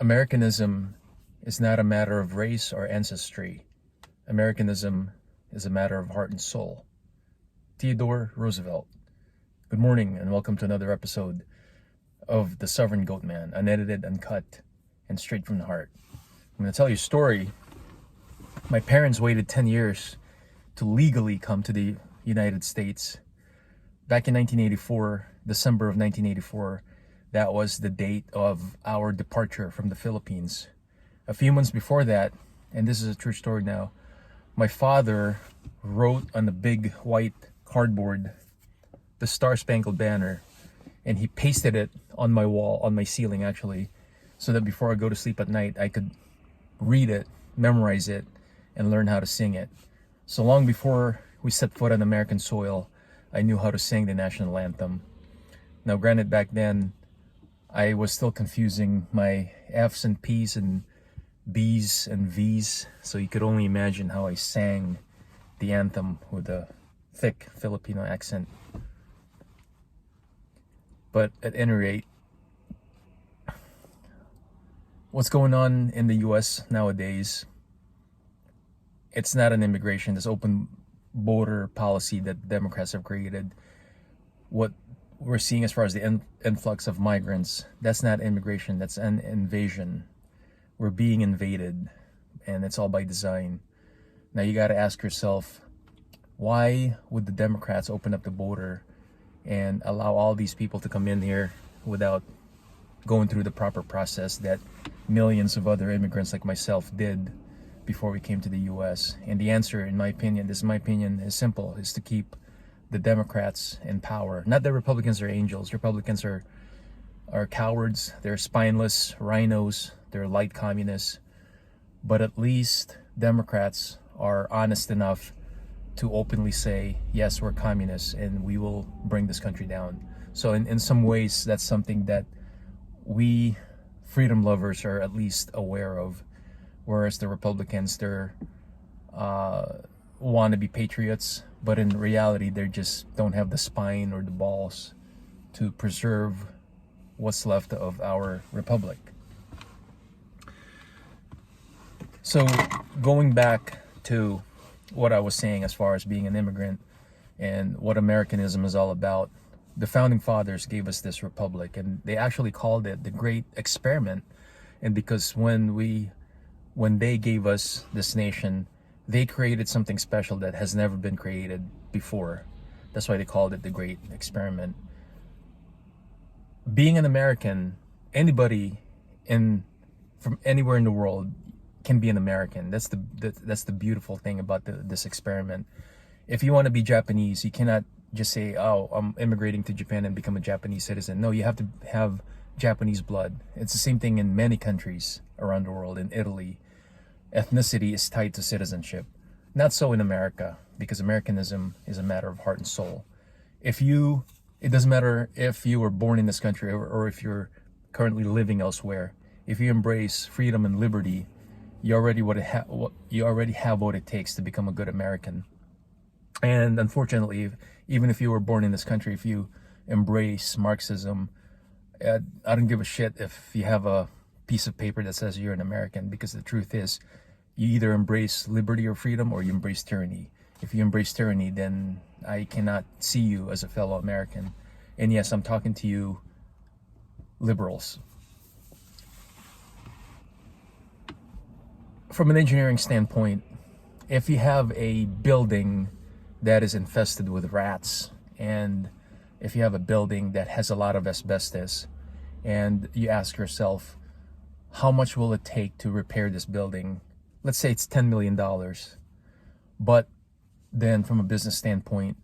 Americanism is not a matter of race or ancestry. Americanism is a matter of heart and soul. Theodore Roosevelt. Good morning and welcome to another episode of The Sovereign Goat Man, unedited, uncut, and straight from the heart. I'm going to tell you a story. My parents waited 10 years to legally come to the United States. Back in 1984, December of 1984, that was the date of our departure from the Philippines. A few months before that, and this is a true story now, my father wrote on the big white cardboard the Star Spangled Banner, and he pasted it on my wall, on my ceiling actually, so that before I go to sleep at night, I could read it, memorize it, and learn how to sing it. So long before we set foot on American soil, I knew how to sing the national anthem. Now, granted, back then, I was still confusing my F's and P's and B's and V's, so you could only imagine how I sang the anthem with a thick Filipino accent. But at any rate, what's going on in the US nowadays, it's not an immigration, this open border policy that Democrats have created. What we're seeing as far as the influx of migrants, that's not immigration, that's an invasion. We're being invaded, and it's all by design. Now you got to ask yourself, why would the Democrats open up the border and allow all these people to come in here without going through the proper process that millions of other immigrants like myself did before we came to the US? And the answer, in my opinion, is simple, is to keep the Democrats in power. Not that Republicans are angels. Republicans are cowards. They're spineless rhinos. They're light communists. But at least Democrats are honest enough to openly say, yes, we're communists and we will bring this country down. So in some ways, that's something that we freedom lovers are at least aware of. Whereas the Republicans, they're want to be patriots, but in reality, they just don't have the spine or the balls to preserve what's left of our republic. So going back to what I was saying as far as being an immigrant and what Americanism is all about, the founding fathers gave us this republic, and they actually called it the Great Experiment. And because when they gave us this nation, they created something special that has never been created before. That's why they called it the Great Experiment. Being an American, anybody from anywhere in the world can be an American. That's the beautiful thing about this experiment. If you want to be Japanese, you cannot just say, "Oh, I'm immigrating to Japan and become a Japanese citizen." No, you have to have Japanese blood. It's the same thing in many countries around the world. In Italy, ethnicity is tied to citizenship. Not so in America, because Americanism is a matter of heart and soul. It doesn't matter if you were born in this country or if you're currently living elsewhere. If you embrace freedom and liberty, you already have what it takes to become a good American. And unfortunately, even if you were born in this country, if you embrace Marxism, I don't give a shit if you have a piece of paper that says you're an American, because the truth is, you either embrace liberty or freedom or you embrace tyranny. If you embrace tyranny, then I cannot see you as a fellow American. And yes, I'm talking to you liberals. From an engineering standpoint, if you have a building that is infested with rats, and if you have a building that has a lot of asbestos, and you ask yourself, how much will it take to repair this building? Let's say it's $10 million. But then from a business standpoint,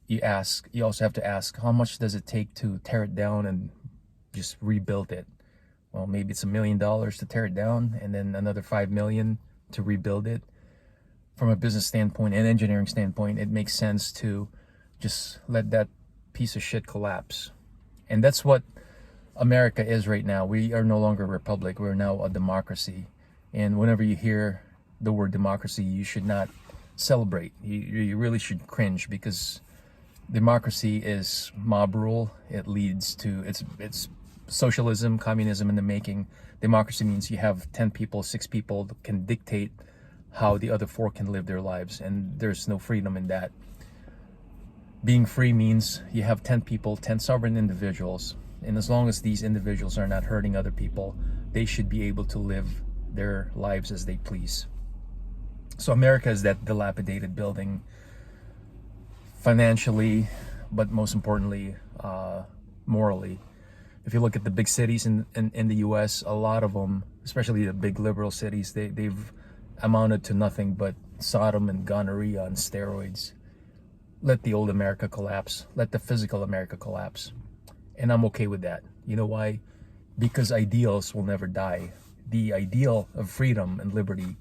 you also have to ask, how much does it take to tear it down and just rebuild it? Well, maybe it's $1 million to tear it down and then another $5 million to rebuild it. From a business standpoint and engineering standpoint, it makes sense to just let that piece of shit collapse. And that's what America is right now. We are no longer a republic. We're now a democracy. And whenever you hear the word democracy, you should not celebrate. You really should cringe, because democracy is mob rule. It leads to, it's socialism, communism in the making. Democracy means you have 10 people, 6 people that can dictate how the other 4 can live their lives, and there's no freedom in that. Being free means you have 10 people, 10 sovereign individuals, and as long as these individuals are not hurting other people, they should be able to live their lives as they please. So America is that dilapidated building, financially, but most importantly, morally. If you look at the big cities in the US, a lot of them, especially the big liberal cities, they've amounted to nothing but Sodom and gonorrhea on steroids. Let the old America collapse. Let the physical America collapse. And I'm okay with that. You know why? Because ideals will never die. The ideal of freedom and liberty,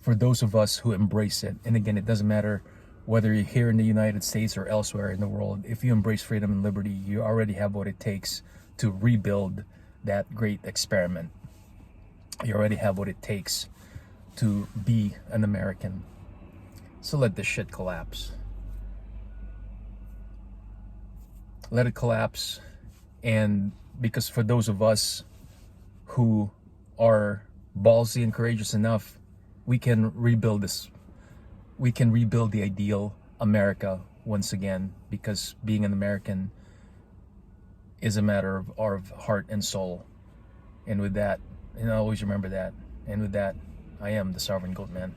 for those of us who embrace it, and again, it doesn't matter whether you're here in the United States or elsewhere in the world, if you embrace freedom and liberty, you already have what it takes to rebuild that great experiment. You already have what it takes to be an American. So let this shit collapse. Let it collapse. And because for those of us who are ballsy and courageous enough, we can rebuild this. We can rebuild the ideal America once again, because being an American is a matter of heart and soul. And with that, and I always remember that. And with that, I am the Sovereign Goat Man.